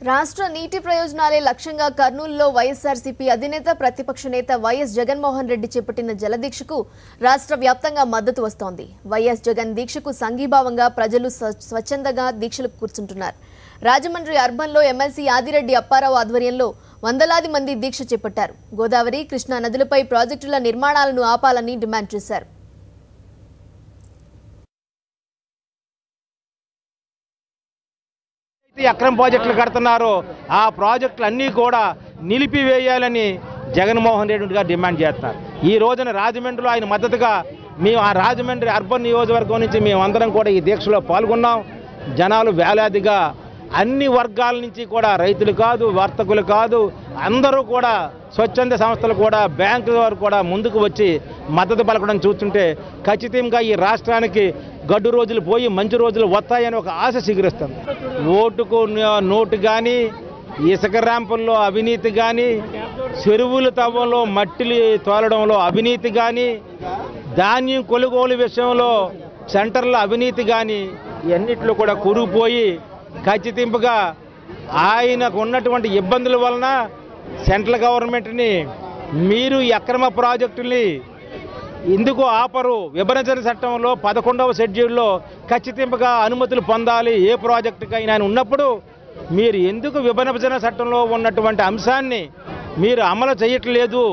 రాష్ట్ర నీటి ప్రయోజనాలే లక్ష్యంగా కర్నూలులో వైఎస్ఆర్సీపీ అధినేత ప్రతిపక్ష నేత వైఎస్ జగన్మోహన్ రెడ్డి చేపట్టిన జలదీక్షకు రాష్ట్ర వ్యాప్తంగా మద్దతు వస్తోంది. వైఎస్ జగన్ దీక్షకు సంఘీభావంగా ప్రజలు స్వచ్ఛందంగా దీక్షలకు కూర్చుంటున్నారు. రాజమండ్రి అర్బన్లో ఎమ్మెల్సీ ఆదిరెడ్డి అప్పారావు ఆధ్వర్యంలో వందలాది మంది దీక్ష చేపట్టారు. గోదావరి, కృష్ణా నదులపై ప్రాజెక్టుల నిర్మాణాలను ఆపాలని డిమాండ్ చేశారు. అక్రమ ప్రాజెక్టులు కడుతున్నారో ఆ ప్రాజెక్టులు అన్నీ కూడా నిలిపివేయాలని జగన్మోహన్ రెడ్డి గారు డిమాండ్ చేస్తున్నారు. ఈ రోజున రాజమండ్రిలో ఆయన మద్దతుగా మేము ఆ రాజమండ్రి అర్బన్ నియోజకవర్గం నుంచి మేమందరం కూడా ఈ దీక్షలో పాల్గొన్నాం. జనాలు వేలాదిగా అన్ని వర్గాల నుంచి కూడా, రైతులు కాదు, వర్తకులు కాదు, అందరూ కూడా, స్వచ్ఛంద సంస్థలు కూడా, బ్యాంకుల వారు కూడా ముందుకు వచ్చి మద్దతు పలకడం చూస్తుంటే ఖచ్చితంగా ఈ రాష్ట్రానికి గడ్డు రోజులు పోయి మంచి రోజులు వస్తాయని ఒక ఆశ సిగురిస్తుంది. ఓటుకు నోటు కానీ, ఇసుక ర్యాంపుల్లో అవినీతి కానీ, చెరువుల తవ్వంలో మట్టిలు తోలడంలో అవినీతి కానీ, ధాన్యం కొనుగోలు విషయంలో సెంటర్ల అవినీతి కానీ, ఇవన్నిట్లో కూడా కురిగిపోయి ఖచ్చితంగా ఆయనకు ఉన్నటువంటి ఇబ్బందుల వలన సెంట్రల్ గవర్నమెంట్ని మీరు అక్రమ ప్రాజెక్టుల్ని ఎందుకు ఆపరు? విభజన చట్టంలో 11వ షెడ్యూల్లో ఖచ్చితంగా అనుమతులు పొందాలి ఏ ప్రాజెక్టుకైనా ఉన్నప్పుడు మీరు ఎందుకు విభజన చట్టంలో ఉన్నటువంటి అంశాన్ని మీరు అమలు చేయట్లేదు?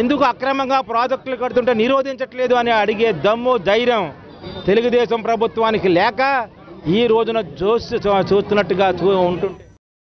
ఎందుకు అక్రమంగా ప్రాజెక్టులు కడుతుంటే నిరోధించట్లేదు అని అడిగే దమ్ము, ధైర్యం తెలుగుదేశం ప్రభుత్వానికి లేక ఈ రోజున చూస్తున్నట్టుగా ఉంటుంటే